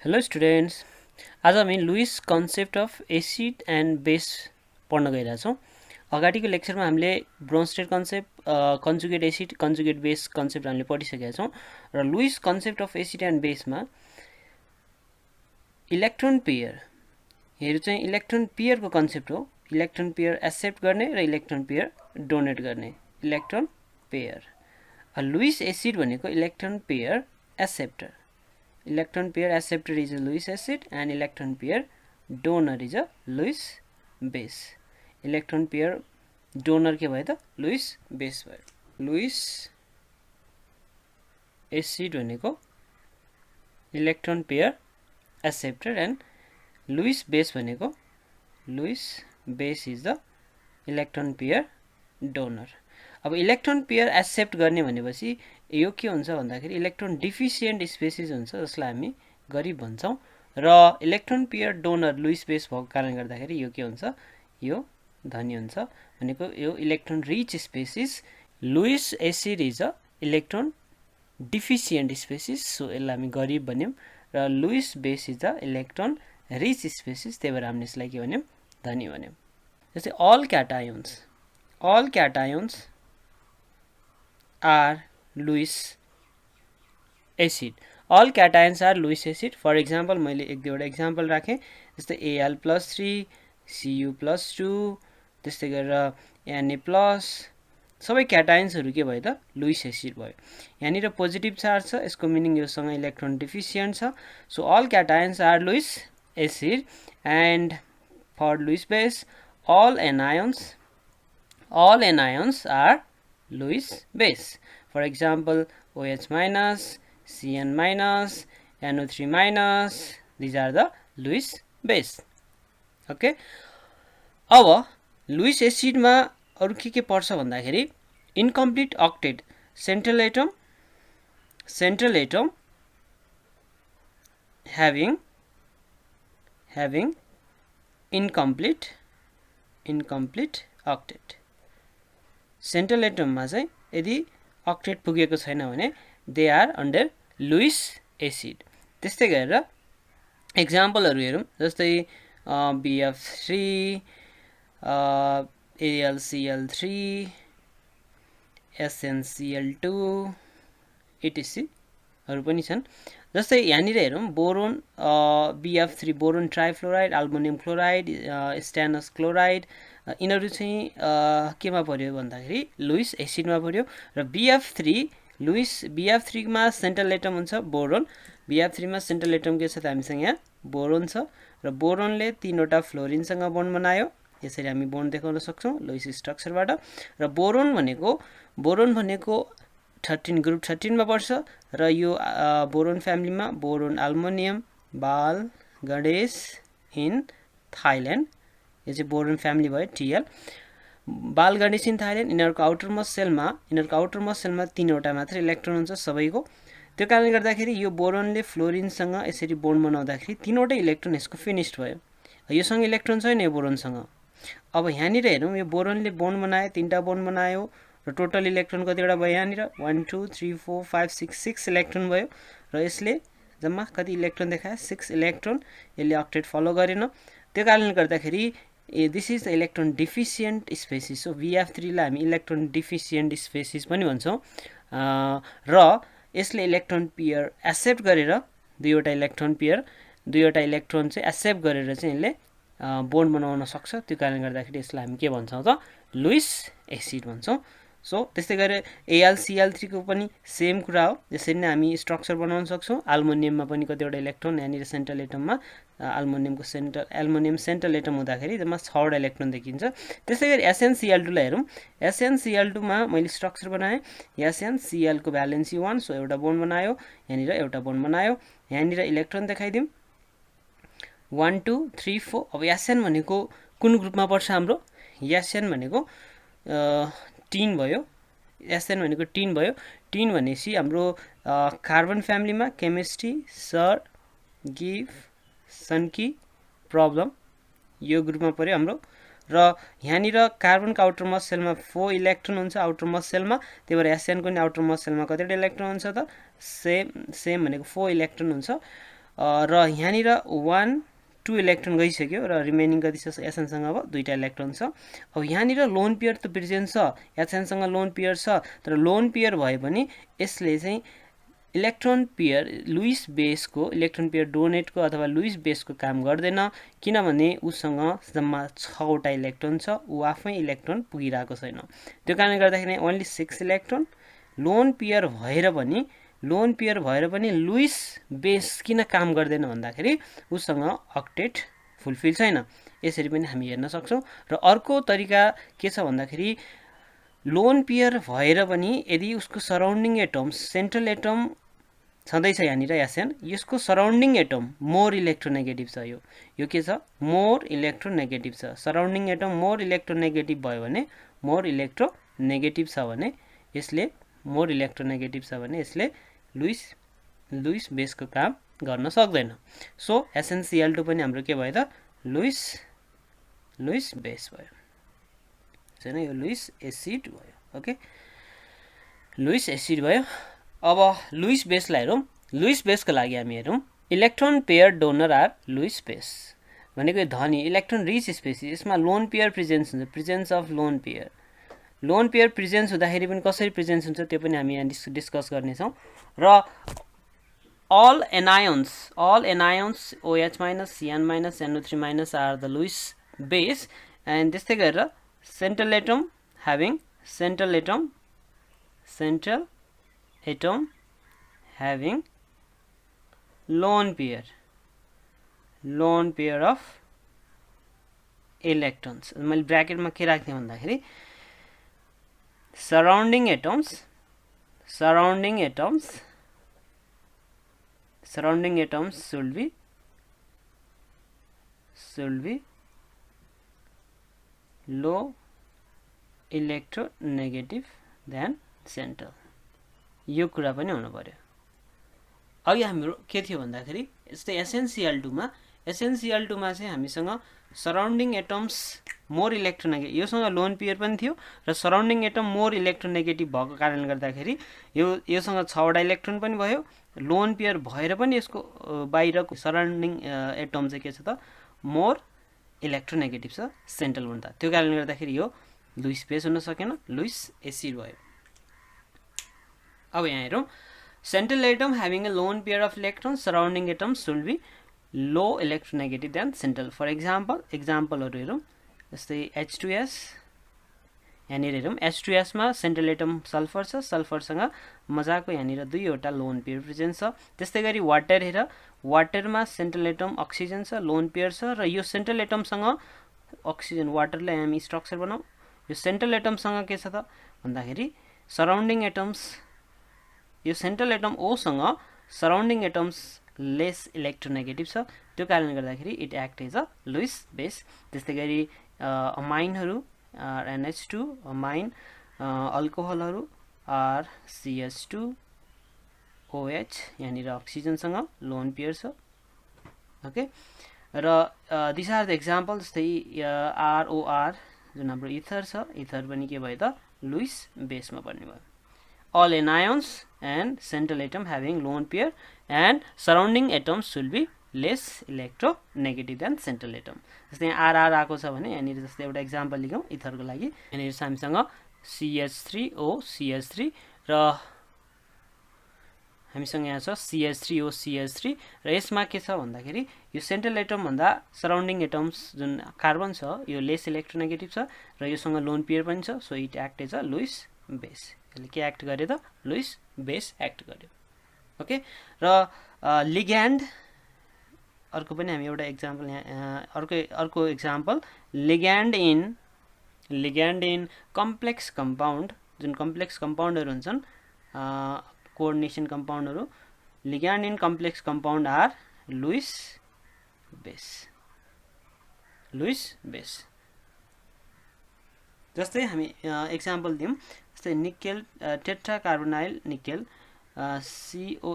Hello students, आज हामी Lewis concept of acid and base पढ्न गइरहेछौँ। अगाडिको लेक्चरमा हामीले Bronsted concept, conjugate acid, conjugate base concept हामीले पढिसकेका छौँ र Lewis concept of acid and बेसमा इलेक्ट्रोन पेयरहरू चाहिँ इलेक्ट्रोन पेयरको कन्सेप्ट हो। इलेक्ट्रोन पेयर एक्सेप्ट गर्ने र इलेक्ट्रोन पेयर डोनेट गर्ने, इलेक्ट्रोन पेयर। लुइस एसिड भनेको electron pair acceptor. Electron pair acceptor is a Lewis acid and electron pair donor is a Lewis base. Electron pair donor के भयो त Lewis base भयो। Lewis acid भनेको electron pair acceptor and Lewis base भनेको Lewis base is the electron pair donor। अब electron pair accept गर्ने भनेपछि यो के हुन्छ भन्दाखेरि इलेक्ट्रोन डिफिसिएन्ट स्पेसिस हुन्छ जसलाई हामी गरिब भन्छौँ र electron pair donor Lewis base भएको कारणले गर्दाखेरि यो के हुन्छ, यो धनी हुन्छ। भनेको यो electron rich species Lewis acid is a electron deficient species, so यसलाई हामी गरिब भन्यौँ र Lewis base is a electron rich species, त्यही भएर हामीले यसलाई के भन्यौँ, धनी भन्यौँ। जस्तै all cations are Lewis acid. All cations are Lewis acid. For example, मैले एक दुईवटा एक्जाम्पल राखेँ, जस्तै Al+3, Cu+2, त्यस्तै गरेर Na+, सबै क्याटायन्सहरू के भयो त लुइस एसिड भयो। यहाँनिर पोजिटिभ चार्ज छ, यसको मिनिङ योसँग इलेक्ट्रोन डिफिसिएन्ट छ। So all cations are Lewis acid and for Lewis base all anions are Lewis base. For example, OH minus, Cn minus, NO3 minus, these are the Lewis base. Okay. अब Lewis एसिडमा अरु के पर्छ भन्दाखेरि incomplete octet, central atom having incomplete octet। Central एटममा चाहिँ यदि octet पुगेको छैन भने they are under Lewis acid. त्यस्तै गरेर एक्जाम्पलहरू हेरौँ, जस्तै BF3, AlCl3, SnCl2 etc पनि छन्। जस्तै यहाँनिर हेरौँ, boron BF3 boron trifluoride, aluminium chloride, stannous chloride, यिनीहरू चाहिँ केमा पर्यो भन्दाखेरि लुइस एसिडमा पर्यो र BF3 मा सेन्ट्रल एटम हुन्छ बोरोन। BF3 मा सेन्ट्रल एटम के छ त हामीसँग यहाँ बोरोन छ र बोरोनले तीनवटा फ्लोरिनसँग बोन्ड बनायो। यसरी हामी बोन्ड देखाउन सक्छौँ लुइस स्ट्रक्चरबाट। र बोरोन भनेको 13 ग्रुप 13 मा पर्छ र यो बोरोन फ्यामिलीमा बोरोन अल्मुनियम, बाल, गणेश इन थाइल्यान्ड, यो चाहिँ बोरोन फ्यामिली भयो TL। बाल गणेश इन थाइल्यान्ड, यिनीहरूको आउटर मोस्ट सेलमा तीनवटा मात्र इलेक्ट्रोन हुन्छ सबैको। त्यो कारणले गर्दाखेरि यो बोरोनले फ्लोरिनसँग यसरी बोन्ड बनाउँदाखेरि तीनवटै इलेक्ट्रोन यसको फिनिस्ड भयो। योसँग इलेक्ट्रोन छैन यो बोरोनसँग। अब यहाँनिर हेरौँ, यो बोरोनले बोन्ड बनायो, तीनटा बोन्ड बनायो र टोटल इलेक्ट्रोन कतिवटा भयो यहाँनिर 1 2 3 4 5 6 इलेक्ट्रोन भयो र यसले जम्मा कति इलेक्ट्रोन देखायो, 6 इलेक्ट्रोन। यसले अक्टेट फलो गरेन। त्यो कारणले गर्दाखेरि this is the electron deficient species. So BF3 लाई हामी इलेक्ट्रोन डिफिसिएन्ट स्पेसिस पनि भन्छौँ र यसले इलेक्ट्रोन पेयर एक्सेप्ट गरेर दुईवटा इलेक्ट्रोन चाहिँ एक्सेप्ट गरेर चाहिँ यसले बोन्ड बनाउन सक्छ। त्यो कारणले गर्दाखेरि यसलाई हामी के भन्छौँ त लुइस एसिड भन्छौँ। सो त्यस्तै गरेर AlCl3 को पनि सेम कुरा हो। यसरी नै हामी स्ट्रक्चर बनाउन सक्छौँ। अल्मुनियममा पनि कतिवटा इलेक्ट्रोन, यहाँनिर सेन्ट्रल एटममा एल्मुनियम सेन्ट्रल एटम हुँदाखेरि जम्मा 6वटा इलेक्ट्रोन देखिन्छ। त्यस्तै गरी SnCl2 लाई हेरौँ। SnCl2 मा मैले स्ट्रक्चर बनाएँ। SnCl को भ्यालेन्सी 1, सो एउटा बोन्ड बनायो, यहाँनिर एउटा बोन्ड बनायो। यहाँनिर इलेक्ट्रोन देखाइदिउँ 1 2 3 4। अब Sn भनेको कुन ग्रुपमा पर्छ हाम्रो? Sn भनेको 10 भयो। Sn भनेको 10 भयो। 10 भनेपछि हाम्रो कार्बन फ्यामिलीमा केमिस्ट्री, सर, गिभ, सनकी, प्रब्लम यो ग्रुपमा पर्यो हाम्रो। र यहाँनिर कार्बनको आउटर मोस्ट सेलमा 4 इलेक्ट्रोन हुन्छ आउटर मोस्ट सेलमा, त्यही भएर Sn को नि आउटर मोस्ट सेलमा कतिवटा इलेक्ट्रोन हुन्छ त सेम भनेको 4 इलेक्ट्रोन हुन्छ। र यहाँनिर 1 2 इलेक्ट्रोन गइसक्यो र रिमेनिङ कति छ SN सँग अब दुईटा इलेक्ट्रोन छ। अब यहाँनिर लोन पेयर त प्रेजेन्ट छ, SN सँग लोन पेयर छ, तर लोन पेयर भए पनि यसले चाहिँ इलेक्ट्रोन पेयर लुइस बेसको इलेक्ट्रोन पेयर डोनेटको अथवा लुइस बेसको काम गर्दैन, किनभने उसँग जम्मा 6 वटा इलेक्ट्रोन छ, ऊ आफै इलेक्ट्रोन पुगिरहेको छैन। त्यो कारणले गर्दाखेरि ओन्ली 6 इलेक्ट्रोन लोन पेयर भएर पनि लुइस बेस किन काम गर्दैन भन्दाखेरि उसँग अक्टेट फुलफिल छैन। यसरी पनि हामी हेर्न सक्छौँ। र अर्को तरिका के छ भन्दाखेरि लोन पेयर भएर पनि यदि उसको सराउन्डिङ एटम सेन्ट्रल एटम छँदैछ यहाँनिर SN, यसको सराउन्डिङ एटम मोर इलेक्ट्रोनेगेटिभ छ। यो के छ मोर इलेक्ट्रोनेगेटिभ छ। सराउन्डिङ एटम मोर इलेक्ट्रोनेगेटिभ भयो भने यसले लुइस बेसको काम गर्न सक्दैन। सो SnCl2 पनि हाम्रो के भयो त लुइस बेस भयो हैन, यो लुइस एसिड भयो। ओके, लुइस एसिड भयो। अब लुइस बेसलाई हेरौँ। लुइस बेसको लागि हामी हेरौँ electron pair donor are Lewis base भनेको धनी इलेक्ट्रोन रिच स्पेसिस, यसमा लोन पेयर प्रेजेन्स हुन्छ, presence of lone pair presence हुँदाखेरि पनि कसरी प्रेजेन्स हुन्छ त्यो पनि हामी यहाँ डिस्कस गर्नेछौँ। र all anions OH minus Cn minus NO3 minus are the Lewis base, and त्यस्तै गरेर central atom having lone pair of electrons। मैले ब्र्याकेटमा के राख्ने भन्दाखेरि surrounding atoms should be low electronegative than central। यो कुरा पनि हुनु पर्यो। अघि हाम्रो के थियो भन्दाखेरि यस्तै SnCl2 मा चाहिँ हामीसँग सराउन्डिङ एटम्स मोर इलेक्ट्रोनेगेटिभ, योसँग लोन पेयर पनि थियो र सराउन्डिङ एटम मोर इलेक्ट्रोनेगेटिभ भएको कारणले गर्दाखेरि योसँग 6 वटा इलेक्ट्रोन पनि भयो, लोन पेयर भएर पनि यसको बाहिरको सराउन्डिङ एटम चाहिँ के छ त मोर इलेक्ट्रोनेगेटिभ छ सेन्ट्रल भन्दा। त्यो कारणले गर्दाखेरि यो लुइस बेस हुन सकेन, लुइस एसिड भयो। अब यहाँ हेरौँ central atom having a lone pair of electron surrounding atom should be low electronegative than central. For एक्जाम्पलहरू हेरौँ जस्तै H2S, यहाँनिर हेरौँ H2S मा सेन्ट्रल एटम सल्फर छ, सल्फरसँग मजाको यहाँनिर 2 वटा लोन पेयर प्रेजेन्ट छ। त्यस्तै गरी वाटर हेर, वाटरमा सेन्ट्रल एटम अक्सिजन छ, लोन पेयर छ, र यो सेन्ट्रल एटमसँग अक्सिजन वाटरलाई हामी स्ट्रक्चर बनाऊ, यो सेन्ट्रल एटमसँग के छ त भन्दाखेरि सराउन्डिङ एटम्स, यो सेन्ट्रल एटम ओसँग सराउन्डिङ एटम्स लेस इलेक्ट्रोनेगेटिभ छ, त्यो कारणले गर्दाखेरि it act as a Lewis base. त्यस्तै गरी अमाइनहरू NH2 अमाइन, अल्कोहलहरू RCH2 OH यहाँनिर अक्सिजनसँग लोन पेयर छ। ओके, र दिस आर द एक्जाम्पल। जस्तै ROR जुन हाम्रो इथर छ, इथर पनि के भयो त लुइस बेसमा पर्ने भयो। All anions and central atom having lone pair and surrounding atoms should be less electronegative than central atom। जस्तै RR आएको छ भने यहाँनिर जस्तै एउटा एक्जाम्पल लेखौँ इथरको लागि। यहाँनिर हामीसँग CH3OCH3 र हामीसँग यहाँ छ CH3OCH3 र यसमा के छ भन्दाखेरि यो सेन्ट्रल एटम भन्दा सराउन्डिङ एटम्स जुन कार्बन छ यो लेस इलेक्ट्रोनेगेटिभ छ र योसँग लोन पेयर पनि छ, so it act as a Lewis base. यसले के एक्ट गर्यो त लुइस बेस एक्ट गर्यो। ओके, र लिग्यान्ड अर्को पनि हामी एउटा एक्जाम्पल यहाँ अर्को example ligand in complex compound, जुन कम्प्लेक्स कम्पाउन्डहरू हुन्छन् कोअर्डिनेसन कम्पाउन्डहरू, ligand in complex compound are Lewis base. जस्तै हामी एक्जाम्पल दियौँ, जस्तै nickel tetra carbonyl nickel NiCO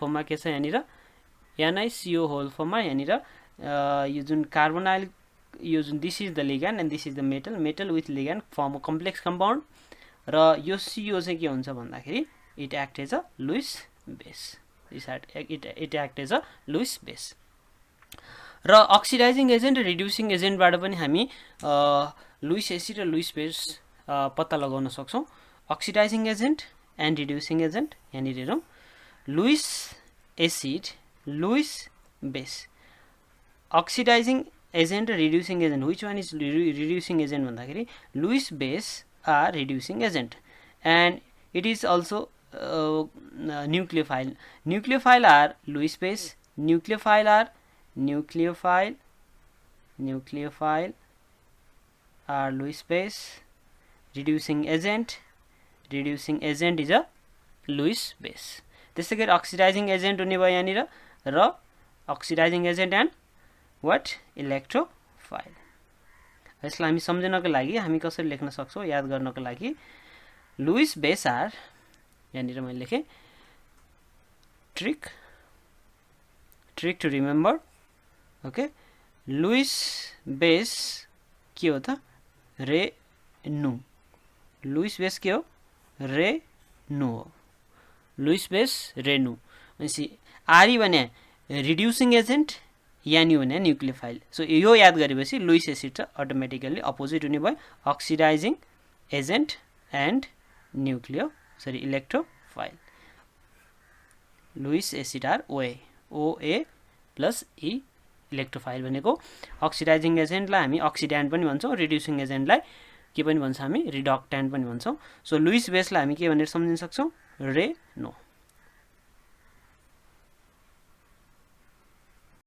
मा के छ यहाँनिर NiCO मा यहाँनिर यो जुन कार्बोनाइल यो जुन this is the ligand and this is the metal with ligand form a complex compound, र यो CO चाहिँ के हुन्छ भन्दाखेरि it act as a Lewis base it act as a Lewis base र अक्सिडाइजिङ एजेन्ट र रिड्युसिङ एजेन्टबाट पनि हामी लुइस एसिड र लुइस बेस पत्ता लगाउन सक्छौँ oxidising agent and reducing agent यहाँनिर हेरौँ Lewis acid Lewis base oxidising agent र reducing agent which one is reducing agent भन्दाखेरि Lewis base are reducing agent and it is also nucleophile are Lewis base nucleophile are Lewis base reducing agent is a Lewis base त्यसै गरी oxidizing agent हुने भयो यहाँनिर र oxidizing agent and what electrophile यसलाई हामी सम्झनको लागि हामी कसरी लेख्न सक्छौं याद गर्नको लागि Lewis base are यहाँनिर मैले लेखेँ trick to remember okay Lewis base के हो त रेनु Lewis base के हो रेनु हो Lewis base रेनु भनेपछि आरई भने रिड्युसिङ एजेन्ट यानी भने न्यूक्लियोफाइल सो यो याद गरेपछि लुइस एसिड चाहिँ अटोमेटिकली अपोजिट हुने भयो oxidising agent and electrophile Lewis acid are OA plus E electrophile भनेको अक्सिडाइजिङ एजेन्टलाई हामी अक्सिड्यान्ट पनि भन्छौँ रिड्युसिङ एजेन्टलाई के पनि भन्छ हामी रिडक्ट्यान्ट पनि भन्छौँ सो लुइस बेसलाई हामी के भनेर सम्झिन सक्छौँ रेनो